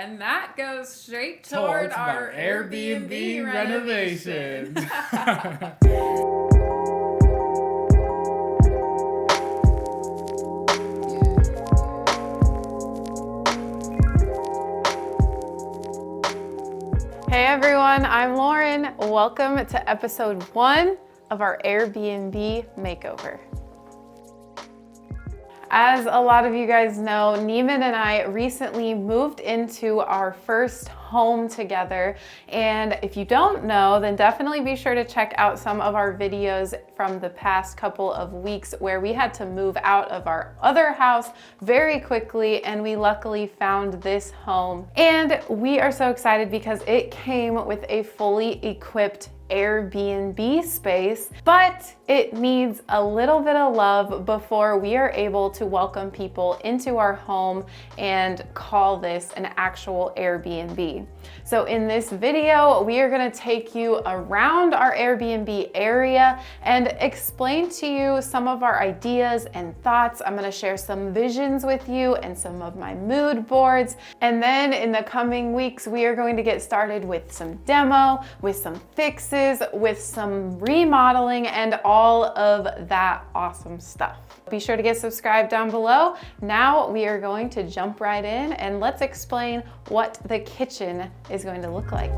And that goes straight toward our Airbnb renovation. Hey everyone, I'm Lauren. Welcome to episode 1 of our Airbnb makeover. As a lot of you guys know, Neiman and I recently moved into our first home together. And if you don't know, then definitely be sure to check out some of our videos from the past couple of weeks where we had to move out of our other house very quickly, and we luckily found this home. And we are so excited because it came with a fully equipped Airbnb space, but it needs a little bit of love before we are able to welcome people into our home and call this an actual Airbnb. So in this video, we are going to take you around our Airbnb area and explain to you some of our ideas and thoughts. I'm going to share some visions with you and some of my mood boards. And then in the coming weeks, we are going to get started with some demo, with some fixes, with some remodeling, and all of that awesome stuff. Be sure to get subscribed down below. Now we are going to jump right in and let's explain what the kitchen is going to look like.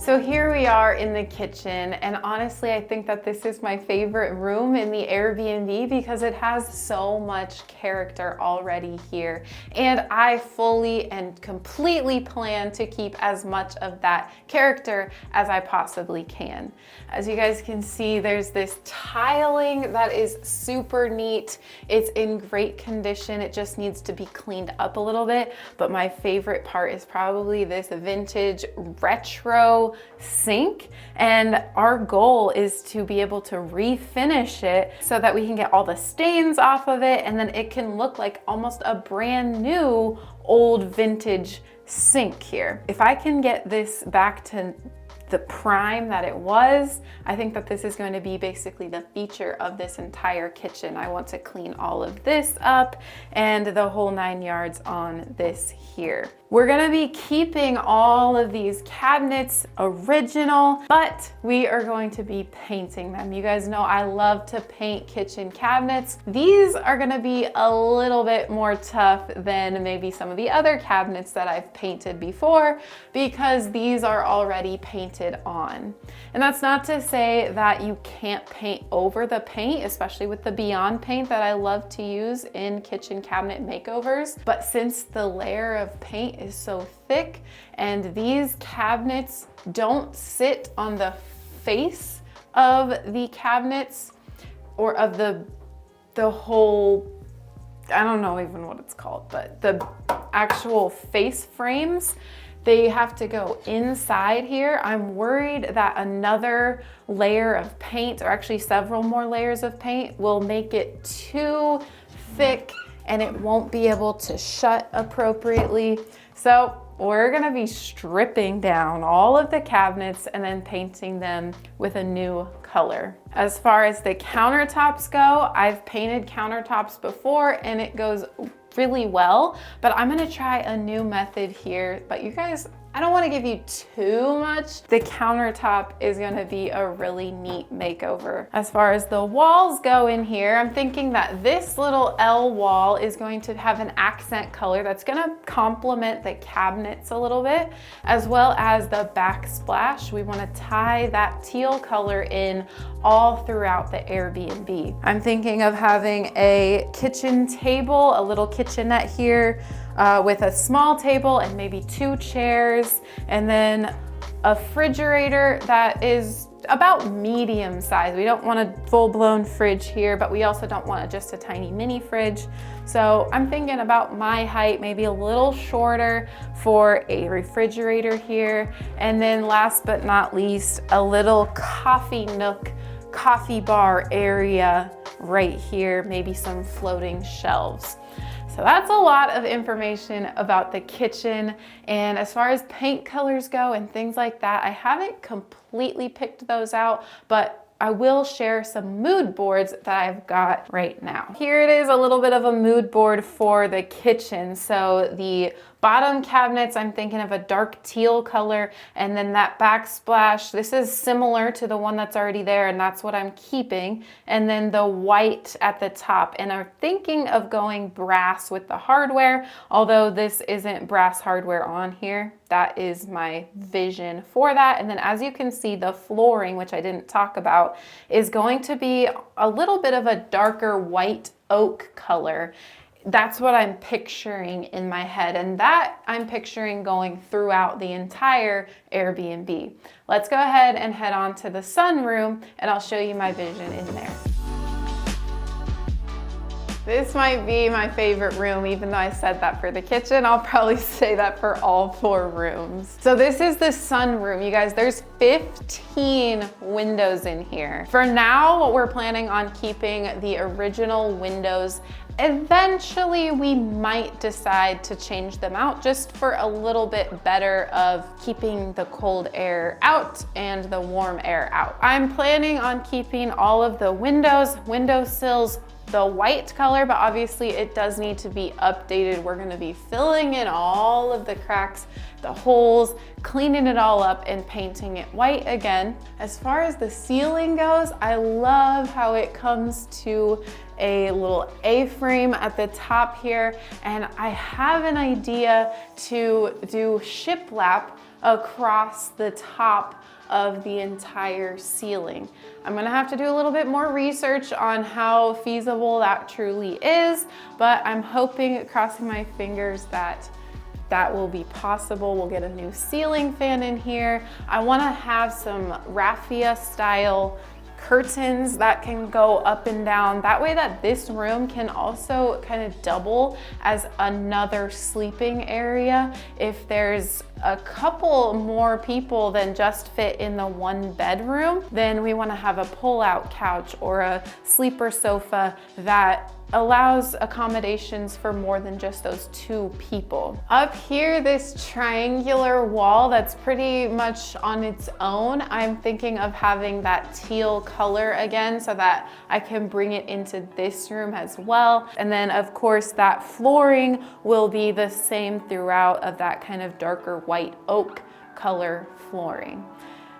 So here we are in the kitchen, and honestly, I think that this is my favorite room in the Airbnb because it has so much character already here. And I fully and completely plan to keep as much of that character as I possibly can. As you guys can see, there's this tiling that is super neat. It's in great condition. It just needs to be cleaned up a little bit. But my favorite part is probably this vintage retro sink, and our goal is to be able to refinish it so that we can get all the stains off of it, and then it can look like almost a brand new old vintage sink here. If I can get this back to the prime that it was, I think that this is going to be basically the feature of this entire kitchen. I want to clean all of this up and the whole 9 yards on this here. We're gonna be keeping all of these cabinets original, but we are going to be painting them. You guys know I love to paint kitchen cabinets. These are gonna be a little bit more tough than maybe some of the other cabinets that I've painted before because these are already painted on. And that's not to say that you can't paint over the paint, especially with the Beyond paint that I love to use in kitchen cabinet makeovers. But since the layer of paint is so thick and these cabinets don't sit on the face of the cabinets or of the whole, I don't know even what it's called, but the actual face frames, they have to go inside here. I'm worried that another layer of paint, or actually several more layers of paint, will make it too thick and it won't be able to shut appropriately. So we're gonna be stripping down all of the cabinets and then painting them with a new color. As far as the countertops go, I've painted countertops before and it goes really well, but I'm gonna try a new method here. But you guys, I don't want to give you too much. The countertop is going to be a really neat makeover. As far as the walls go in here, I'm thinking that this little L wall is going to have an accent color that's going to complement the cabinets a little bit, as well as the backsplash. We want to tie that teal color in all throughout the Airbnb. I'm thinking of having a kitchen table, a little kitchenette here, with a small table and maybe 2 chairs, and then a refrigerator that is about medium size. We don't want a full-blown fridge here, but we also don't want just a tiny mini fridge. So I'm thinking about my height, maybe a little shorter for a refrigerator here. And then last but not least, a little coffee nook, coffee bar area right here, maybe some floating shelves. So that's a lot of information about the kitchen. And as far as paint colors go and things like that, I haven't completely picked those out, but I will share some mood boards that I've got right now. Here it is, a little bit of a mood board for the kitchen. So the Bottom cabinets, I'm thinking of a dark teal color, and then that backsplash, this is similar to the one that's already there, and that's what I'm keeping. And then the white at the top, and I'm thinking of going brass with the hardware, although this isn't brass hardware on here. That is my vision for that. And then as you can see, the flooring, which I didn't talk about, is going to be a little bit of a darker white oak color. That's what I'm picturing in my head, and that I'm picturing going throughout the entire Airbnb. Let's go ahead and head on to the sunroom, and I'll show you my vision in there. This might be my favorite room, even though I said that for the kitchen. I'll probably say that for all 4 rooms. So this is the sunroom, you guys. There's 15 windows in here. For now, we're planning on keeping the original windows. Eventually, we might decide to change them out just for a little bit better of keeping the cold air out and the warm air out. I'm planning on keeping all of the windows, windowsills, the white color, but obviously it does need to be updated. We're gonna be filling in all of the cracks, the holes, cleaning it all up and painting it white again. As far as the ceiling goes, I love how it comes to a little A-frame at the top here, and I have an idea to do shiplap across the top of the entire ceiling. I'm gonna have to do a little bit more research on how feasible that truly is, but I'm hoping, crossing my fingers, that that will be possible. We'll get a new ceiling fan in here. I wanna have some raffia style curtains that can go up and down. That way that this room can also kind of double as another sleeping area. If there's a couple more people than just fit in the 1 bedroom, then we want to have a pull-out couch or a sleeper sofa that allows accommodations for more than just those 2 people. Up here, this triangular wall that's pretty much on its own, I'm thinking of having that teal color again so that I can bring it into this room as well. And then of course that flooring will be the same throughout, of that kind of darker white oak color flooring.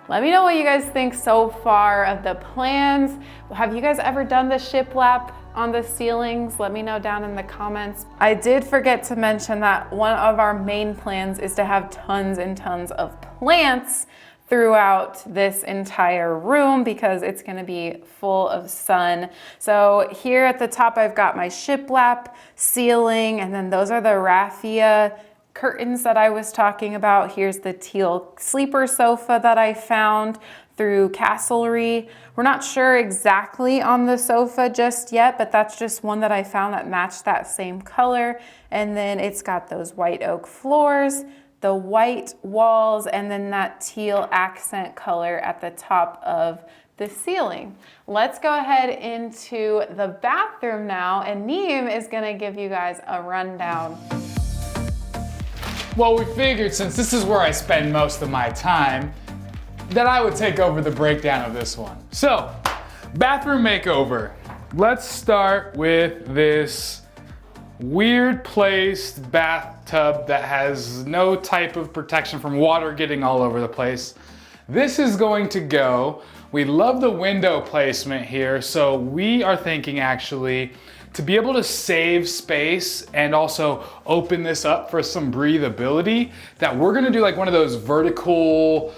Let me know what you guys think so far of the plans. Have you guys ever done the shiplap on the ceilings? Let me know down in the comments. I did forget to mention that one of our main plans is to have tons and tons of plants throughout this entire room because it's gonna be full of sun. So here at the top, I've got my shiplap ceiling, and then those are the raffia curtains that I was talking about. Here's the teal sleeper sofa that I found through Castlery. We're not sure exactly on the sofa just yet, but that's just one that I found that matched that same color. And then it's got those white oak floors, the white walls, and then that teal accent color at the top of the ceiling. Let's go ahead into the bathroom now, and Neem is gonna give you guys a rundown. Well, we figured since this is where I spend most of my time, that I would take over the breakdown of this one. So, bathroom makeover. Let's start with this weird placed bathtub that has no type of protection from water getting all over the place. This is going to go. We love the window placement here, so we are thinking actually to be able to save space and also open this up for some breathability, that we're gonna do like one of those vertical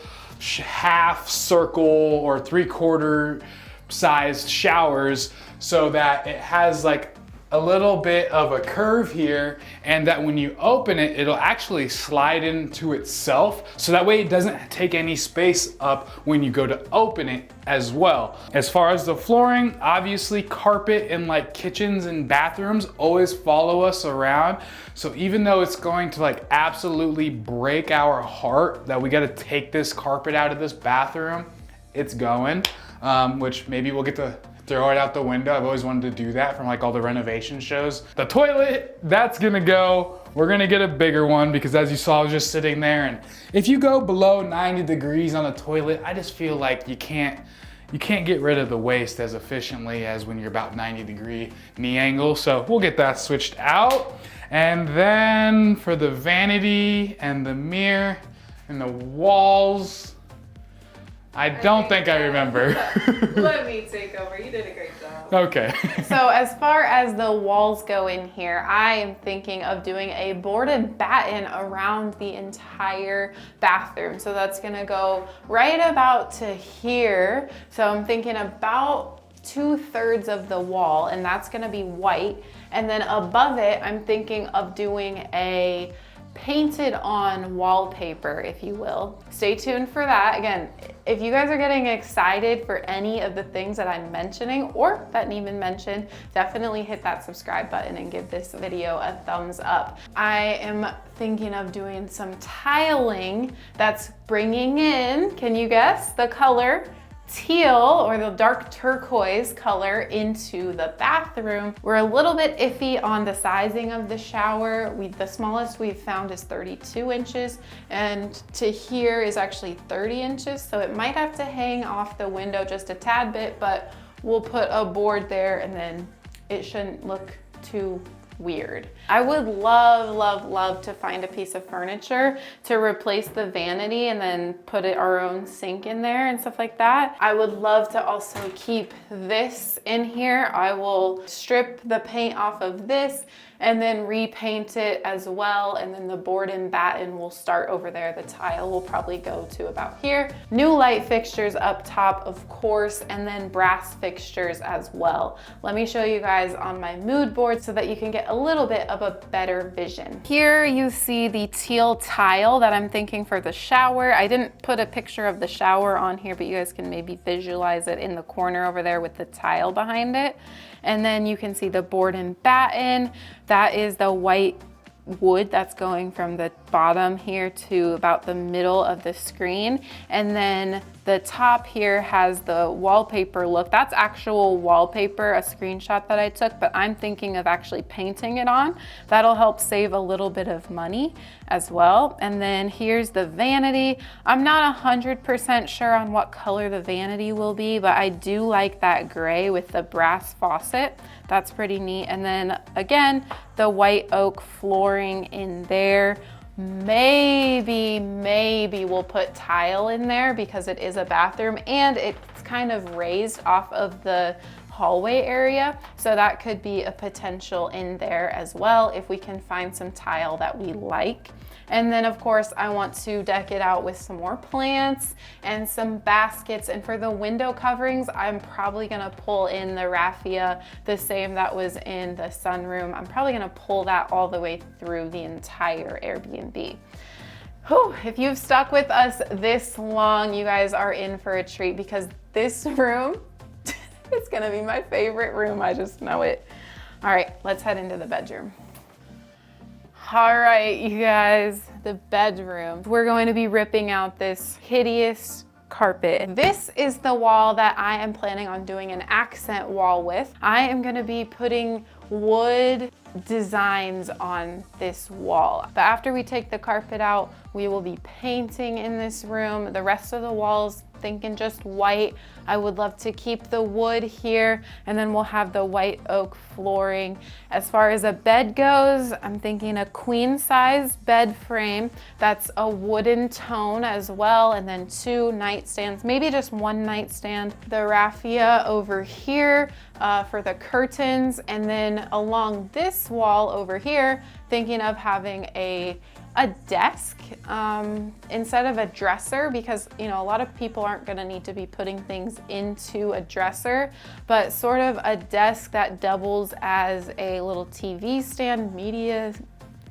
half circle or 3/4 sized showers so that it has like a little bit of a curve here, and that when you open it, it'll actually slide into itself. So that way it doesn't take any space up when you go to open it as well. As far as the flooring, obviously carpet in like kitchens and bathrooms always follow us around. So even though it's going to like absolutely break our heart that we gotta take this carpet out of this bathroom, it's going, which maybe we'll get to throw it out the window. I've always wanted to do that from like all the renovation shows. The toilet, that's gonna go. We're gonna get a bigger one because as you saw, I was just sitting there, and if you go below 90 degrees on the toilet, I just feel like you can't get rid of the waste as efficiently as when you're about 90-degree knee angle. So we'll get that switched out. And then for the vanity and the mirror and the walls, I don't think I remember. Let me take over. You did a great job. Okay. So as far as the walls go in here, I am thinking of doing a board and batten around the entire bathroom. So that's gonna go right about to here. So I'm thinking about 2/3 of the wall, and that's gonna be white. And then above it, I'm thinking of doing a painted on wallpaper, if you will. Stay tuned for that. Again, if you guys are getting excited for any of the things that I'm mentioning or that Neiman mentioned, definitely hit that subscribe button and give this video a thumbs up. I am thinking of doing some tiling that's bringing in, can you guess, the color teal or the dark turquoise color into the bathroom. We're a little bit iffy on the sizing of the shower. The smallest we've found is 32 inches and to here is actually 30 inches. So it might have to hang off the window just a tad bit, but we'll put a board there and then it shouldn't look too weird. I would love, love, love to find a piece of furniture to replace the vanity and then put our own sink in there and stuff like that. I would love to also keep this in here. I will strip the paint off of this and then repaint it as well. And then the board and batten will start over there. The tile will probably go to about here. New light fixtures up top, of course, and then brass fixtures as well. Let me show you guys on my mood board so that you can get a little bit of a better vision. Here you see the teal tile that I'm thinking for the shower. I didn't put a picture of the shower on here, but you guys can maybe visualize it in the corner over there with the tile behind it. And then you can see the board and batten. That is the white wood that's going from the bottom here to about the middle of the screen. And then the top here has the wallpaper look. That's actual wallpaper, a screenshot that I took, but I'm thinking of actually painting it on. That'll help save a little bit of money as well. And then here's the vanity. I'm not 100% sure on what color the vanity will be, but I do like that gray with the brass faucet. That's pretty neat. And then again, the white oak flooring in there. Maybe we'll put tile in there because it is a bathroom and it's kind of raised off of the hallway area. So that could be a potential in there as well if we can find some tile that we like. And then of course I want to deck it out with some more plants and some baskets. And for the window coverings, I'm probably gonna pull in the raffia, the same that was in the sunroom. I'm probably gonna pull that all the way through the entire Airbnb. Whew, if you've stuck with us this long, you guys are in for a treat because this room, it's gonna be my favorite room, I just know it. All right, let's head into the bedroom. All right, you guys, the bedroom. We're going to be ripping out this hideous carpet. This is the wall that I am planning on doing an accent wall with. I am gonna be putting wood designs on this wall. But after we take the carpet out, we will be painting in this room. The rest of the walls, thinking just white. I would love to keep the wood here and then we'll have the white oak flooring. As far as a bed goes, I'm thinking a queen size bed frame that's a wooden tone as well, and then 2 nightstands, maybe just 1 nightstand. The raffia over here for the curtains, and then along this wall over here, thinking of having a desk instead of a dresser, because you know a lot of people aren't going to need to be putting things into a dresser, but sort of a desk that doubles as a little TV stand, media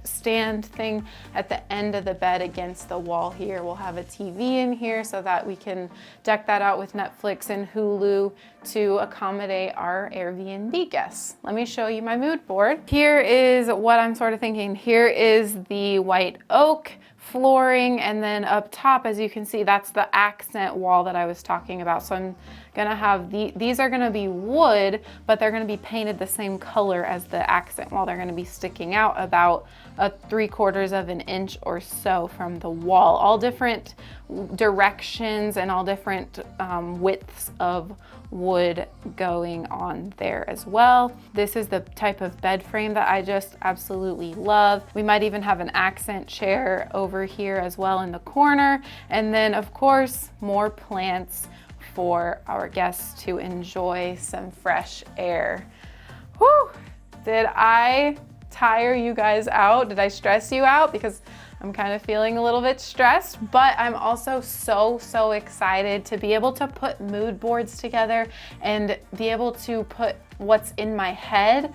stand thing at the end of the bed against the wall here. We'll have a TV in here so that we can deck that out with Netflix and Hulu to accommodate our Airbnb guests. Let me show you my mood board. Here is what I'm sort of thinking. Here is the white oak flooring, and then up top, as you can see, that's the accent wall that I was talking about. So I'm gonna have these are gonna be wood, but they're gonna be painted the same color as the accent wall. They're gonna be sticking out about 3/4 of an inch or so from the wall, all different directions and all different widths of wood going on there as well. This is the type of bed frame that I just absolutely love. We might even have an accent chair over here as well in the corner. And then of course, more plants for our guests to enjoy some fresh air. Whew! Did I tire you guys out? Did I stress you out? Because I'm kind of feeling a little bit stressed, but I'm also so excited to be able to put mood boards together and be able to put what's in my head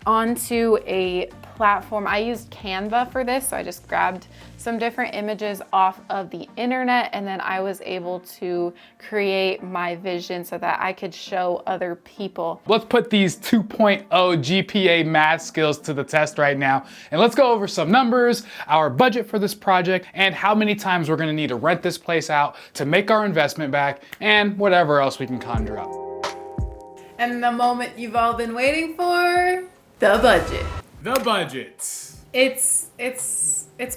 onto a platform. I used Canva for this, so I just grabbed some different images off of the internet, and then I was able to create my vision so that I could show other people. Let's put these 2.0 GPA math skills to the test right now, and let's go over some numbers, our budget for this project, and how many times we're gonna need to rent this place out to make our investment back, and whatever else we can conjure up. And the moment you've all been waiting for, the budget. The budget. It's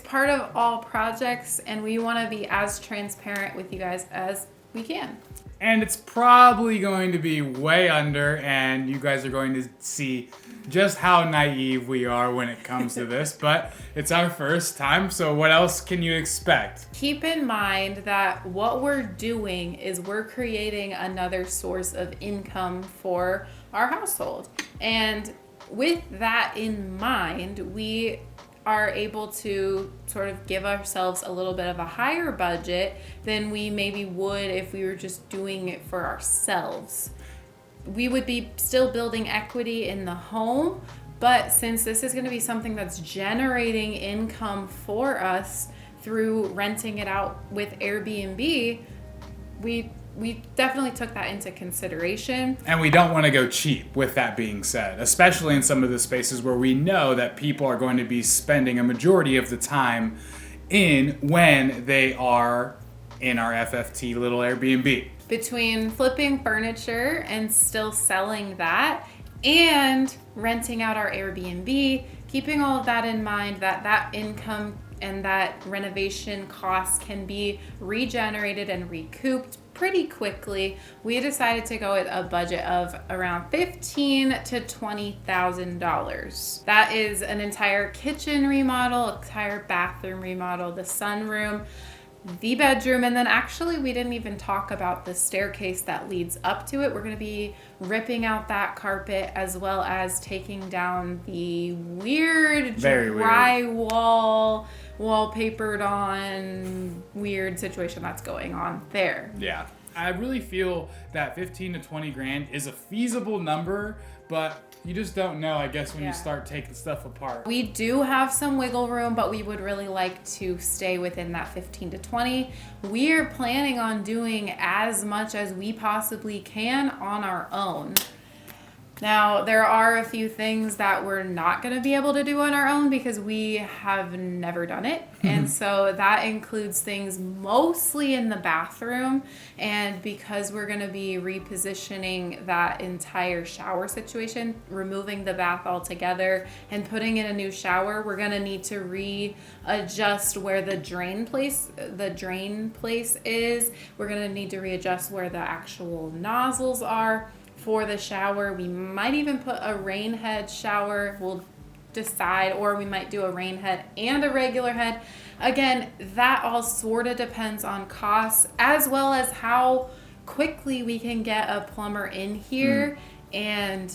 part of all projects, and we want to be as transparent with you guys as we can. And it's probably going to be way under, and you guys are going to see just how naive we are when it comes to this, but it's our first time, so what else can you expect? Keep in mind that what we're doing is we're creating another source of income for our household. And with that in mind, we are able to sort of give ourselves a little bit of a higher budget than we maybe would if we were just doing it for ourselves. We would be still building equity in the home, but since this is going to be something that's generating income for us through renting it out with Airbnb, we definitely took that into consideration. And we don't want to go cheap, with that being said, especially in some of the spaces where we know that people are going to be spending a majority of the time in when they are in our FFT little Airbnb. Between flipping furniture and still selling that and renting out our Airbnb, keeping all of that in mind, that income and that renovation costs can be regenerated and recouped pretty quickly, we decided to go with a budget of around $15,000 to $20,000. That is an entire kitchen remodel, entire bathroom remodel, the sunroom, the bedroom, and then actually we didn't even talk about the staircase that leads up to it. We're going to be ripping out that carpet as well as taking down the weird drywall, wallpapered on weird situation that's going on there. Yeah, I really feel that 15 to 20 grand is a feasible number, but you just don't know, I guess, when you start taking stuff apart. We do have some wiggle room, but we would really like to stay within that 15 to 20. We are planning on doing as much as we possibly can on our own. Now, there are a few things that we're not going to be able to do on our own because we have never done it. And so that includes things mostly in the bathroom. And because we're going to be repositioning that entire shower situation, removing the bath altogether and putting in a new shower, we're going to need to readjust where the drain place is. We're going to need to readjust where the actual nozzles are for the shower. We might even put a rain head shower. We'll decide, or we might do a rain head and a regular head. Again, that all sort of depends on costs as well as how quickly we can get a plumber in here and,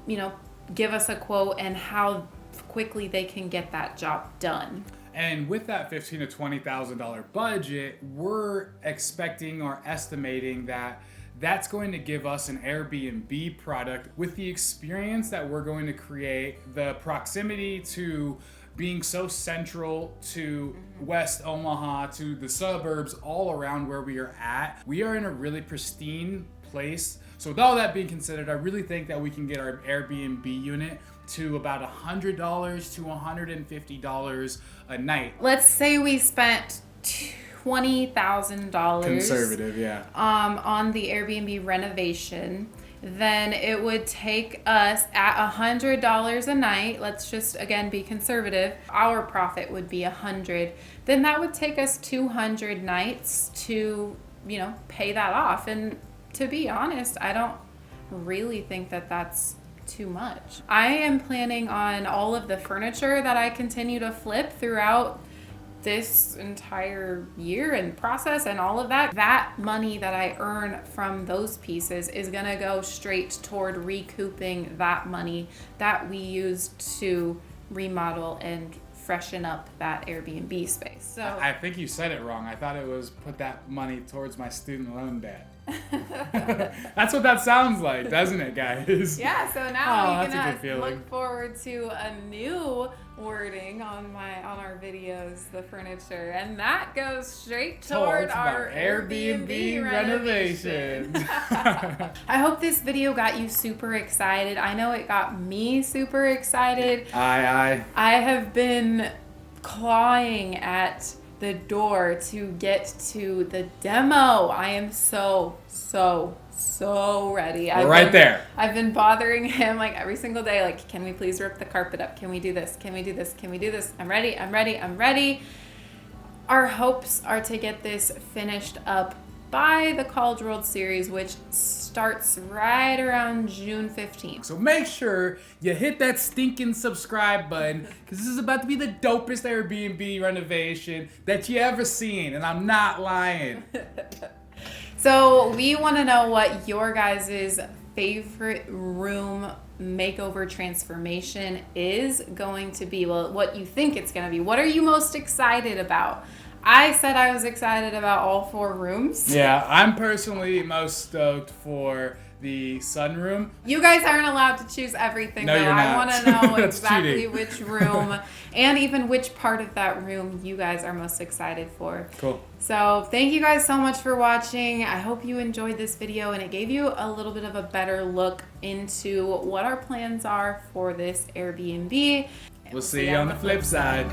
you know, give us a quote and how quickly they can get that job done. And with that $15,000 to $20,000 budget, we're expecting or estimating that that's going to give us an Airbnb product with the experience that we're going to create, the proximity to being so central to West Omaha, to the suburbs all around where we are at. We are in a really pristine place. So with all that being considered, I really think that we can get our Airbnb unit to about $100 to $150 a night. Let's say we spent $20,000. Conservative, yeah. On the Airbnb renovation. Then it would take us at $100 a night. Let's just again be conservative. Our profit would be $100. Then that would take us 200 nights to, you know, pay that off. And to be honest, I don't really think that that's too much. I am planning on all of the furniture that I continue to flip throughout this entire year and process and all of that. That money that I earn from those pieces is gonna go straight toward recouping that money that we used to remodel and freshen up that Airbnb space. So I think you said it wrong. I thought it was put that money towards my student loan debt. That's what that sounds like, doesn't it, guys? yeah, so now we that's a good can feeling. look forward to a new wording on our videos, the furniture, and that goes straight toward our Airbnb renovation. I hope this video got you super excited. I know it got me super excited. Aye. I have been clawing at the door to get to the demo. I am so ready. We're right there. I've been bothering him like every single day, like, can we please rip the carpet up? Can we do this? Can we do this? Can we do this? I'm ready. Our hopes are to get this finished up by the College World Series, which starts right around June 15th. So make sure you hit that stinking subscribe button, because this is about to be the dopest Airbnb renovation that you ever seen, and I'm not lying. So we want to know what your guys' favorite room makeover transformation is going to be. Well, what you think it's going to be. What are you most excited about? I said I was excited about all 4 rooms. Yeah, I'm personally most stoked for the sunroom. You guys aren't allowed to choose everything, No, though. you're I not. want to know That's exactly cheating. which room and even which part of that room you guys are most excited for. Cool. So thank you guys so much for watching. I hope you enjoyed this video and it gave you a little bit of a better look into what our plans are for this Airbnb. We'll see you on the flip side.